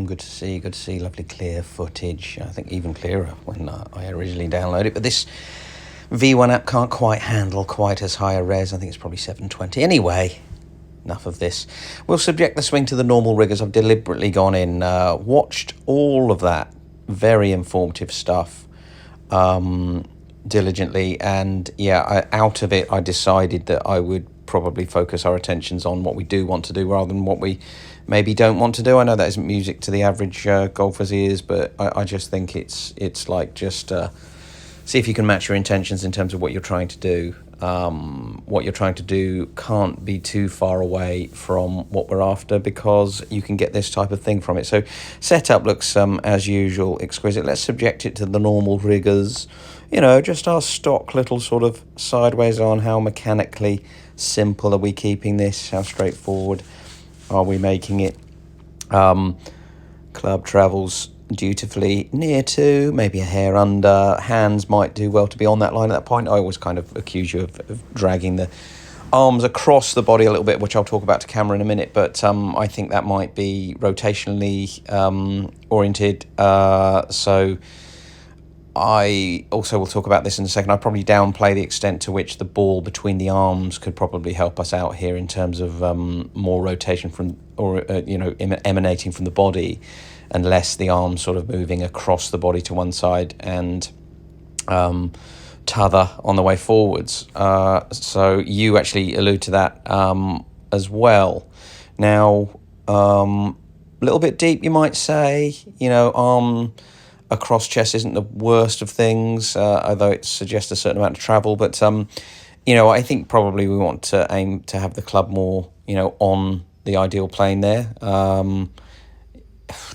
Good to see. Good to see. Lovely clear footage. I think even clearer when I originally downloaded it. But this V1 app can't quite handle quite as high a res. I think it's probably 720. Anyway, enough of this. We'll subject the swing to the normal rigours. I've deliberately gone in, watched all of that very informative stuff diligently, and out of it I decided that I would probably focus our attentions on what we do want to do rather than what we maybe don't want to do. I know that isn't music to the average golfer's ears, but I just think it's like just see if you can match your intentions in terms of what you're trying to do. What you're trying to do can't be too far away from what we're after, because you can get this type of thing from it. So setup looks as usual exquisite. Let's subject it to the normal rigours, just our stock little sort of sideways on. How mechanically simple are we keeping this? How straightforward are we making it? Club travels dutifully near to, maybe a hair under. Hands might do well to be on that line at that point. I always kind of accuse you of dragging the arms across the body a little bit, which I'll talk about to camera in a minute, but I think that might be rotationally oriented. So I also will talk about this in a second. I'll probably downplay the extent to which the ball between the arms could probably help us out here in terms of more rotation from, or emanating from the body, and less the arms sort of moving across the body to one side and t'other on the way forwards. So you actually allude to that as well. Now, a little bit deep, you might say. Arm across chest isn't the worst of things, although it suggests a certain amount of travel. But I think probably we want to aim to have the club more, on the ideal plane there.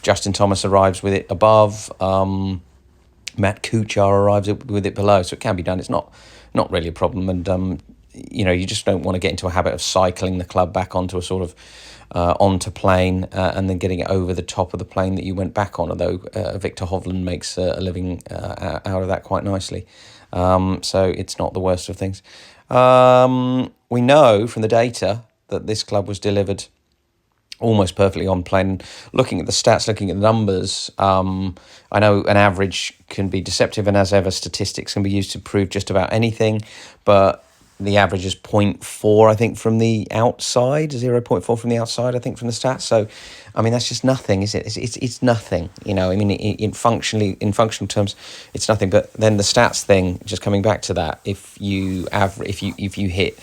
Justin Thomas arrives with it above. Matt Kuchar arrives with it below, so it can be done. It's not really a problem, and you just don't want to get into a habit of cycling the club back onto a sort of onto plane and then getting it over the top of the plane that you went back on. Although Victor Hovland makes a living out of that quite nicely, so it's not the worst of things. We know from the data that this club was delivered almost perfectly on plane. Looking at the stats, looking at the numbers, I know an average can be deceptive, and as ever, statistics can be used to prove just about anything, but the average is 0.4, I think, from the outside, 0.4 from the outside, I think, from the stats. So, that's just nothing, is it? It's nothing, in functional terms, it's nothing. But then the stats thing, just coming back to that, if you hit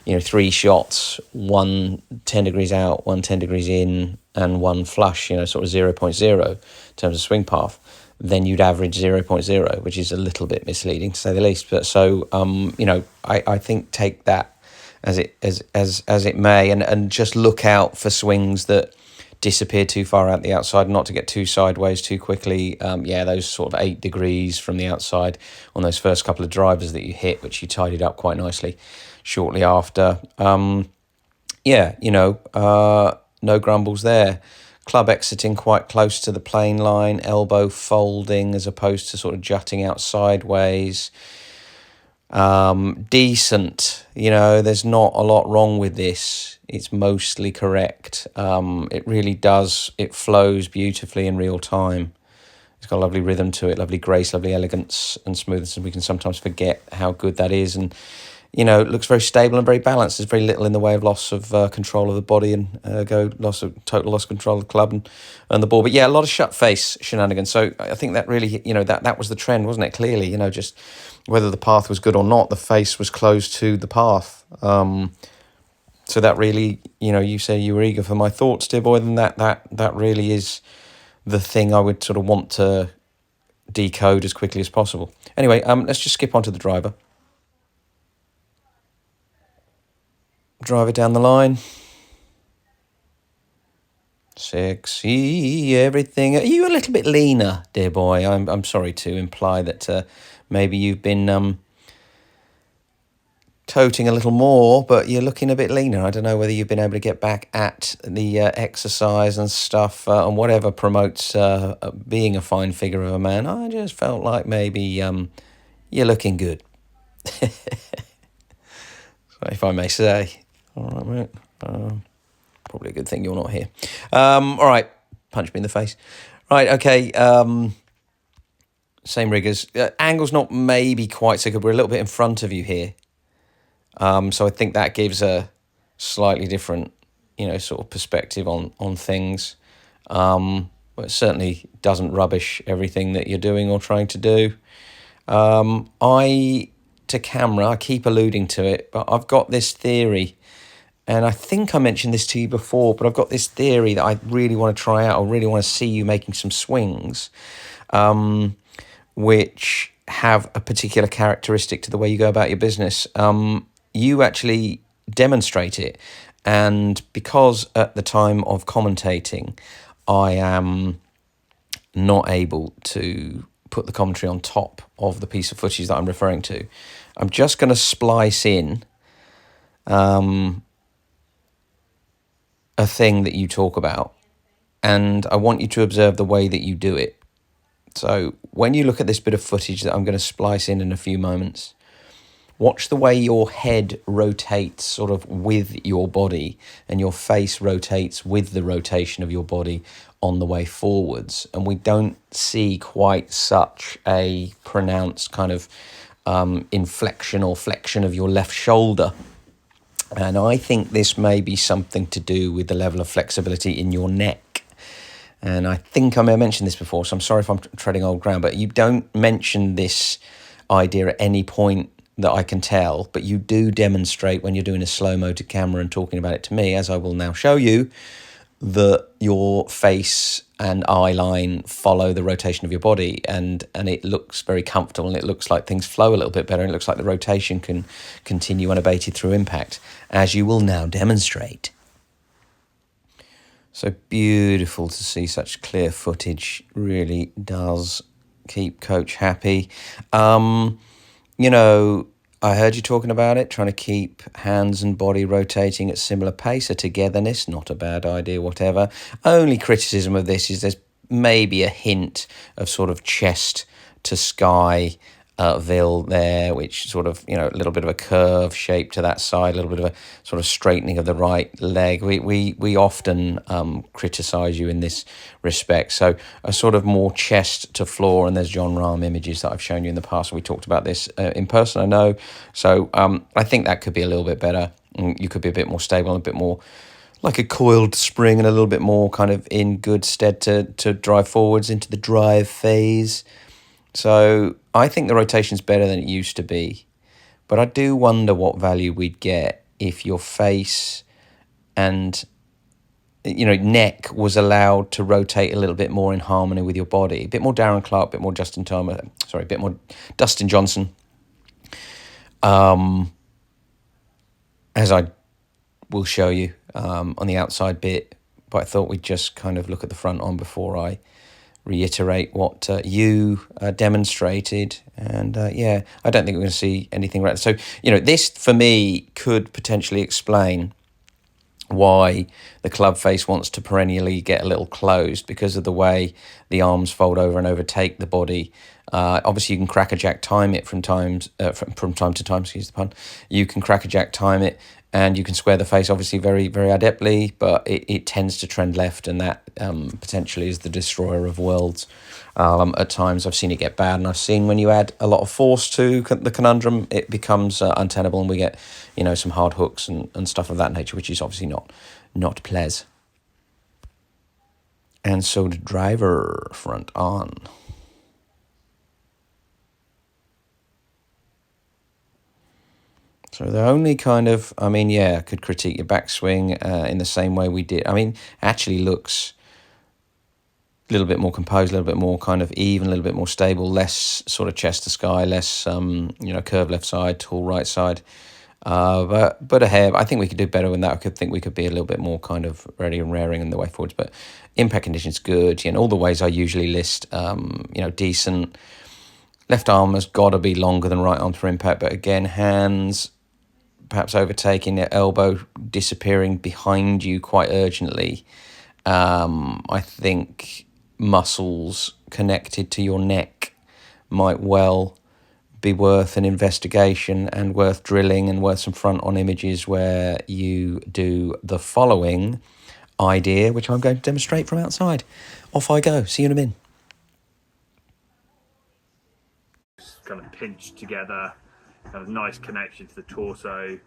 3 shots, 1 10 degrees out, 1 10 degrees in, and 1 flush, sort of 0.0 in terms of swing path, then you'd average 0.0, which is a little bit misleading to say the least. But so, I think take that as it may, and just look out for swings that disappear too far out the outside, not to get too sideways too quickly. Those sort of 8 degrees from the outside on those first couple of drivers that you hit, which you tidied up quite nicely shortly after. No grumbles there. Club exiting quite close to the plane line, elbow folding as opposed to sort of jutting out sideways. Decent, there's not a lot wrong with this. It's mostly correct. It really does, it flows beautifully in real time. It's got a lovely rhythm to it, lovely grace, lovely elegance and smoothness, and we can sometimes forget how good that is. And it looks very stable and very balanced. There's very little in the way of loss of control of the body and total loss of control of the club and the ball. But a lot of shut face shenanigans. So I think that really, that was the trend, wasn't it? Clearly, just whether the path was good or not, the face was closed to the path. So that really, you say you were eager for my thoughts, dear boy, then that really is the thing I would sort of want to decode as quickly as possible. Anyway, let's just skip on to the driver. Driver down the line. Sexy, everything. Are you a little bit leaner, dear boy? I'm sorry to imply that maybe you've been toting a little more, but you're looking a bit leaner. I don't know whether you've been able to get back at the exercise and stuff and whatever promotes being a fine figure of a man. I just felt like maybe you're looking good. If I may say. All right, mate. Probably a good thing you're not here. All right. punch me in the face. Right, okay. Same riggers. Angle's not maybe quite so good. We're a little bit in front of you here. So I think that gives a slightly different, sort of perspective on things. But it certainly doesn't rubbish everything that you're doing or trying to do. To camera, I keep alluding to it, but I've got this theory, and I think I mentioned this to you before, but I've got this theory that I really want to try out. I really want to see you making some swings, which have a particular characteristic to the way you go about your business. You actually demonstrate it, and because at the time of commentating, I am not able to put the commentary on top of the piece of footage that I'm referring to, I'm just going to splice in a thing that you talk about, and I want you to observe the way that you do it. So when you look at this bit of footage that I'm going to splice in a few moments, watch the way your head rotates sort of with your body, and your face rotates with the rotation of your body on the way forwards. And we don't see quite such a pronounced kind of inflection or flexion of your left shoulder. And I think this may be something to do with the level of flexibility in your neck. And I think I may have mentioned this before, so I'm sorry if I'm treading old ground, but you don't mention this idea at any point that I can tell, but you do demonstrate when you're doing a slow-mo to camera and talking about it to me, as I will now show you, that your face and eye line follow the rotation of your body, and it looks very comfortable, and it looks like things flow a little bit better, and it looks like the rotation can continue unabated through impact, as you will now demonstrate. So beautiful to see such clear footage. Really does keep Coach happy. I heard you talking about it, trying to keep hands and body rotating at similar pace, a togetherness, not a bad idea, whatever. Only criticism of this is there's maybe a hint of sort of chest to sky Ville there, which sort of, a little bit of a curve shape to that side, a little bit of a sort of straightening of the right leg. We often criticise you in this respect. So a sort of more chest to floor, and there's John Rahm images that I've shown you in the past. We talked about this in person, I know. So I think that could be a little bit better. You could be a bit more stable and a bit more like a coiled spring, and a little bit more kind of in good stead to drive forwards into the drive phase. So I think the rotation's better than it used to be, but I do wonder what value we'd get if your face and neck was allowed to rotate a little bit more in harmony with your body. A bit more Darren Clark, a bit more a bit more Dustin Johnson. As I will show you on the outside bit, but I thought we'd just kind of look at the front on before I reiterate what you demonstrated. And I don't think we're going to see anything right. So, this for me could potentially explain why the club face wants to perennially get a little closed, because of the way the arms fold over and overtake the body. Obviously, you can crackerjack time it from time to time, excuse the pun. You can crackerjack time it, and you can square the face, obviously, very, very adeptly, but it tends to trend left, and that potentially is the destroyer of worlds. At times, I've seen it get bad, and I've seen when you add a lot of force to the conundrum, it becomes untenable, and we get, some hard hooks and stuff of that nature, which is obviously not pleasant. And so the driver front on. So the only kind of, I could critique your backswing in the same way we did. Actually looks a little bit more composed, a little bit more kind of even, a little bit more stable, less sort of chest to sky, less, curve left side, tall right side. But a hair, I think we could do better than that. I could think we could be a little bit more kind of ready and raring in the way forwards. But impact conditions good. All the ways I usually list, decent. Left arm has got to be longer than right arm for impact. But again, hands perhaps overtaking, their elbow disappearing behind you quite urgently. I think muscles connected to your neck might well be worth an investigation and worth drilling and worth some front-on images where you do the following. idea, which I'm going to demonstrate from outside. Off I go. See you in a minute. Kind of pinched together, kind of nice connection to the torso.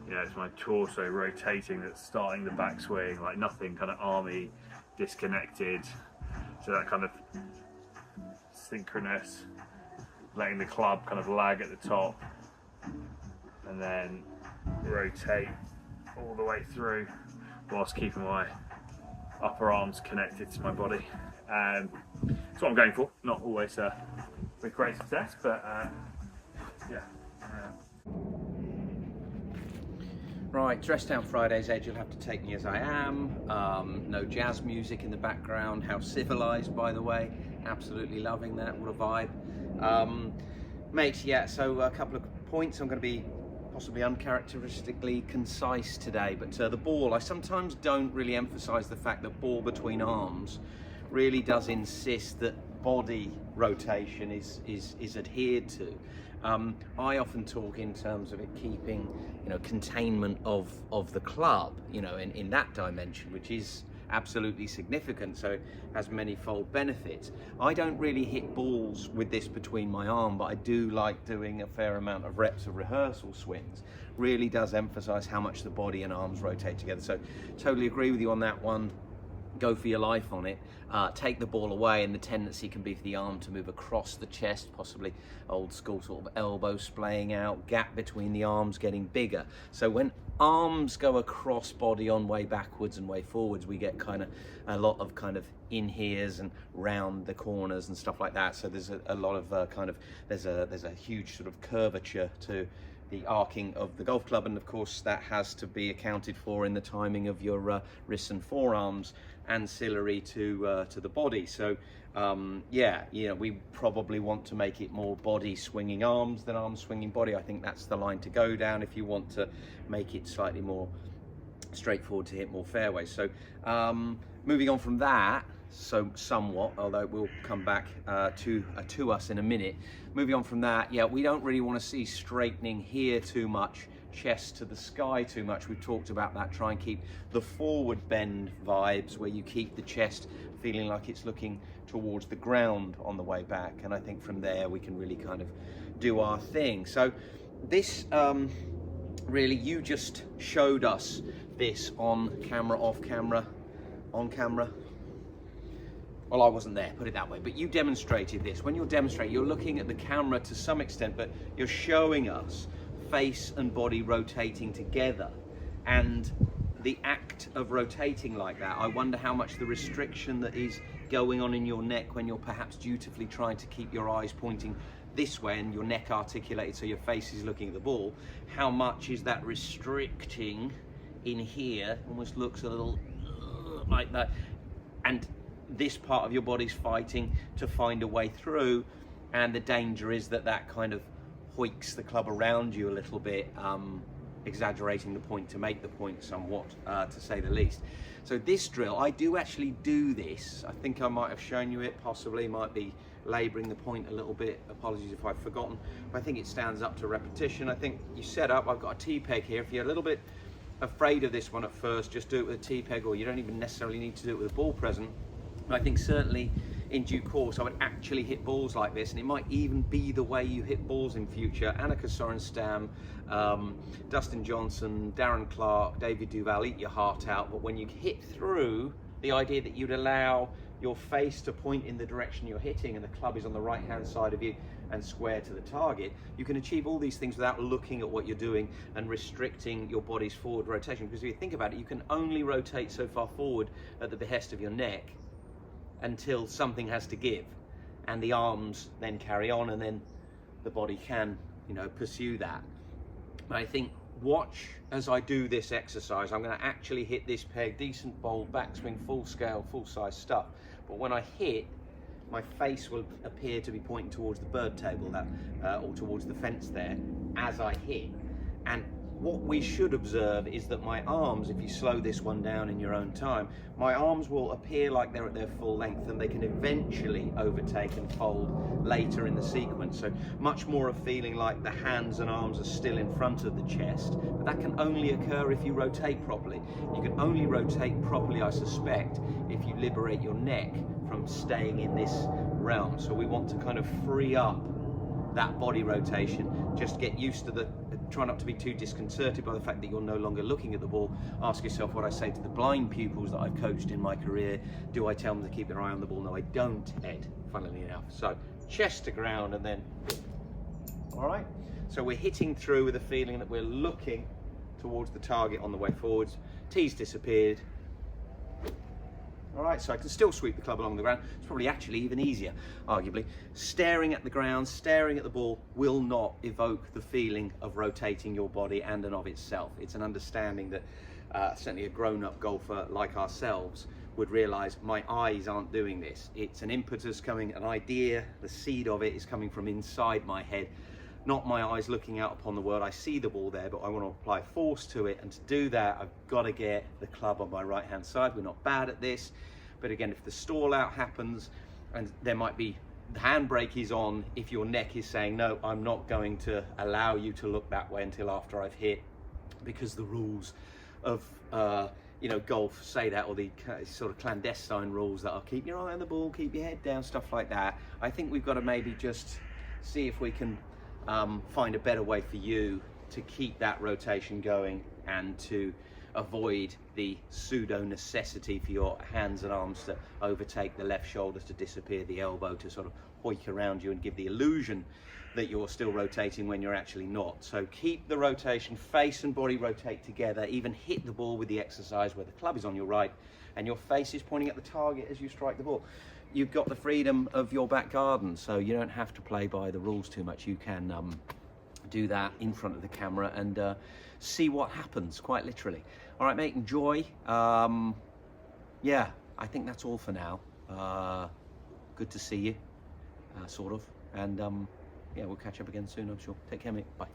You know, it's my torso rotating that's starting the backswing, like nothing kind of army disconnected. So that kind of synchronous, letting the club kind of lag at the top and then rotate all the way through whilst keeping my upper arms connected to my body. That's what I'm going for. Not always with great success, but yeah. Right, Dress Down Fridays, Ed, you'll have to take me as I am. No jazz music in the background. How civilised, by the way. Absolutely loving that. What a vibe. Mate, yeah, so a couple of points. I'm going to be possibly uncharacteristically concise today, but the ball, I sometimes don't really emphasise the fact that ball between arms really does insist that body rotation is adhered to. I often talk in terms of it keeping, containment of the club, in that dimension, which is absolutely significant, so it has many-fold benefits. I don't really hit balls with this between my arm, but I do like doing a fair amount of reps of rehearsal swings. Really does emphasize how much the body and arms rotate together, so totally agree with you on that one. Go for your life on it. Take the ball away, and the tendency can be for the arm to move across the chest, possibly old school sort of elbow splaying out, gap between the arms getting bigger. So when arms go across body on way backwards and way forwards, we get kind of a lot of kind of in heres and round the corners and stuff like that. So there's a lot of there's a huge sort of curvature to the arcing of the golf club, and of course that has to be accounted for in the timing of your wrists and forearms, ancillary to the body. So we probably want to make it more body swinging arms than arm swinging body. I think that's the line to go down if you want to make it slightly more straightforward to hit more fairways. So moving on from that, so somewhat, although it will come back to us in a minute. Moving on from that, we don't really want to see straightening here too much, chest to the sky too much. We've talked about that. Try and keep the forward bend vibes where you keep the chest feeling like it's looking towards the ground on the way back, and I think from there we can really kind of do our thing. So this really, you just showed us this on camera, off camera, on camera. Well, I wasn't there, put it that way, but you demonstrated this. When you're demonstrating, you're looking at the camera to some extent, but you're showing us face and body rotating together. And the act of rotating like that, I wonder how much the restriction that is going on in your neck when you're perhaps dutifully trying to keep your eyes pointing this way and your neck articulated so your face is looking at the ball, how much is that restricting in here? Almost looks a little like that. And this part of your body's fighting to find a way through, and the danger is that that kind of hoiks the club around you a little bit, exaggerating the point to make the point somewhat, to say the least. So this drill, I do actually do this. I think I might have shown you it, possibly might be labouring the point a little bit. Apologies if I've forgotten. But I think it stands up to repetition. I think you set up, I've got a T-peg here. If you're a little bit afraid of this one at first, just do it with a T-peg, or you don't even necessarily need to do it with a ball present. I think certainly in due course I would actually hit balls like this, and it might even be the way you hit balls in future. Annika Sorenstam, Dustin Johnson, Darren Clark, David Duval, eat your heart out. But when you hit through, the idea that you'd allow your face to point in the direction you're hitting and the club is on the right hand side of you and square to the target, you can achieve all these things without looking at what you're doing and restricting your body's forward rotation. Because if you think about it, you can only rotate so far forward at the behest of your neck until something has to give, and the arms then carry on, and then the body can, pursue that. But I think watch as I do this exercise. I'm going to actually hit this peg, decent bold backswing, full scale, full size stuff. But when I hit, my face will appear to be pointing towards the bird table, or towards the fence there as I hit. And what we should observe is that my arms, if you slow this one down in your own time, my arms will appear like they're at their full length, and they can eventually overtake and fold later in the sequence. So much more a feeling like the hands and arms are still in front of the chest, but that can only occur if you rotate properly. You can only rotate properly, I suspect, if you liberate your neck from staying in this realm. So we want to kind of free up that body rotation. Just get used to the, try not to be too disconcerted by the fact that you're no longer looking at the ball. Ask yourself what I say to the blind pupils that I've coached in my career. Do I tell them to keep their eye on the ball? No, I don't, Ed, funnily enough. So chest to ground and then, all right? So we're hitting through with a feeling that we're looking towards the target on the way forwards. T's disappeared. All right, so I can still sweep the club along the ground. It's probably actually even easier, arguably. Staring at the ground, staring at the ball will not evoke the feeling of rotating your body and and of itself. It's an understanding that certainly a grown-up golfer like ourselves would realize my eyes aren't doing this. It's an impetus coming, an idea, the seed of it is coming from inside my head, not my eyes looking out upon the world. I see the ball there, but I want to apply force to it, and to do that, I've got to get the club on my right-hand side. We're not bad at this, but again, if the stall out happens, and there might be, the handbrake is on if your neck is saying, no, I'm not going to allow you to look that way until after I've hit, because the rules of you know, golf say that, or the sort of clandestine rules that are keep your eye on the ball, keep your head down, stuff like that. I think we've got to maybe just see if we can find a better way for you to keep that rotation going and to avoid the pseudo necessity for your hands and arms to overtake the left shoulder, to disappear the elbow, to sort of hoik around you and give the illusion that you're still rotating when you're actually not. So keep the rotation, face and body rotate together, even hit the ball with the exercise where the club is on your right and your face is pointing at the target as you strike the ball. You've got the freedom of your back garden, so you don't have to play by the rules too much. You can do that in front of the camera and see what happens, quite literally. All right, mate, enjoy. Yeah, I think that's all for now. Good to see you, sort of. And yeah, we'll catch up again soon, I'm sure. Take care, mate. Bye.